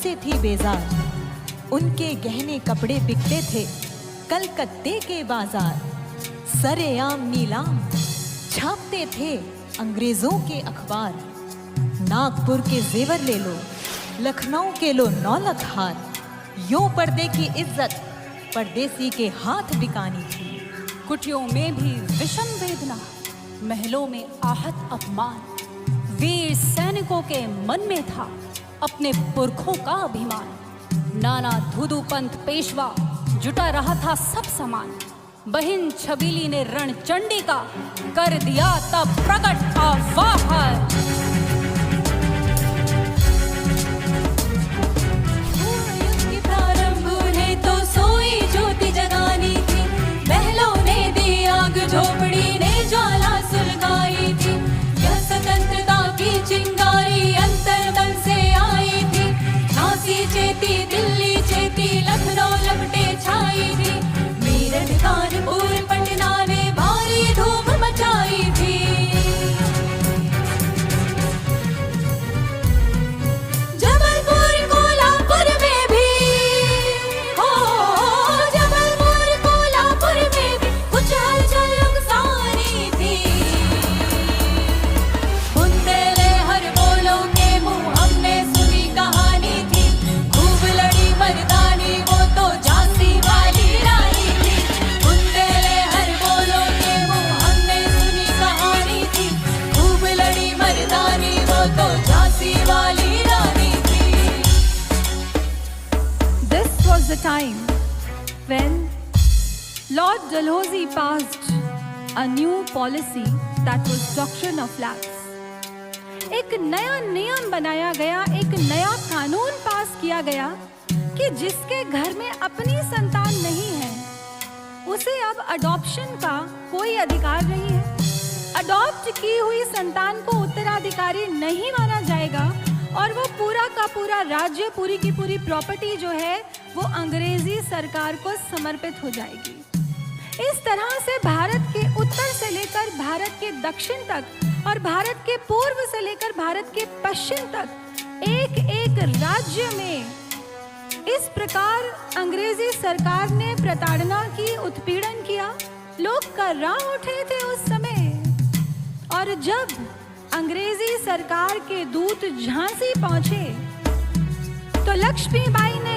से थी बेजार, उनके गहने कपड़े बिकते थे कलकत्ते के बाजार। सरेआम नीलाम छापते थे अंग्रेजों के अखबार। नागपुर के जेवर ले लो, लखनऊ के लो 9 लाख हार। यूं पर्दे की इज्जत परदेसी के हाथ बिकानी थी। कुटियों में भी विषम वेदना, महलों में आहत अपमान। वीर सैनिकों के मन में था अपने पुरखों का अभिमान। नाना धुधु पंथ पेशवा जुटा रहा था सब समान। बहिन छबीली ने रणचंडी का कर दिया तब प्रकट आवाहन। प्रारंभ ने तो सोई ज्योति जगानी थी, महलों ने दी आग, झोपड़ी ने ज्वाला सुलगाई थी। यह स्वतंत्रता की चिंगारी अंतर्मन से आई थी। झांसी चेती, दिल्ली चेती, लखनऊ लपटे छाई थी। मेरठ कानपुर पटना ने भारी धूम मचाई थी। जबलपुर कोल्हापुर में भी हो, जबलपुर कोल्हापुर में भी कुछ हलचल नुकसानी थी। बुंदेले हर बोलों के मुंह हमने सुनी कहानी थी। खूब लड़ी मर्दानी वो तो झांसी वाली रानी थी। बुंदेले हर बोलों के मुंह हमने सुनी कहानी थी। खूब लड़ी मर्दानी वो तो झांसी वाली रानी थी। This was the time when Lord Dalhousie passed a new policy that was doctrine of lapse. एक नया नियम बनाया गया, एक नया कानून पास किया गया कि जिसके घर में अपनी संतान नहीं है उसे अब अडॉप्शन का कोई अधिकार नहीं है। अडॉप्ट की हुई संतान को उत्तराधिकारी नहीं माना जाएगा और वो पूरा का पूरा राज्य, पूरी की पूरी प्रॉपर्टी जो है वो अंग्रेजी सरकार को समर्पित हो जाएगी। इस तरह से भारत के उत्तर से लेकर भारत के दक्षिण तक और भारत के पूर्व से लेकर भारत के पश्चिम तक एक एक राज्य में इस प्रकार अंग्रेजी सरकार ने प्रताड़ना की, उत्पीड़न किया। लोग कर्रा उठे थे उस समय। और जब अंग्रेजी सरकार के दूत झांसी पहुंचे तो लक्ष्मीबाई ने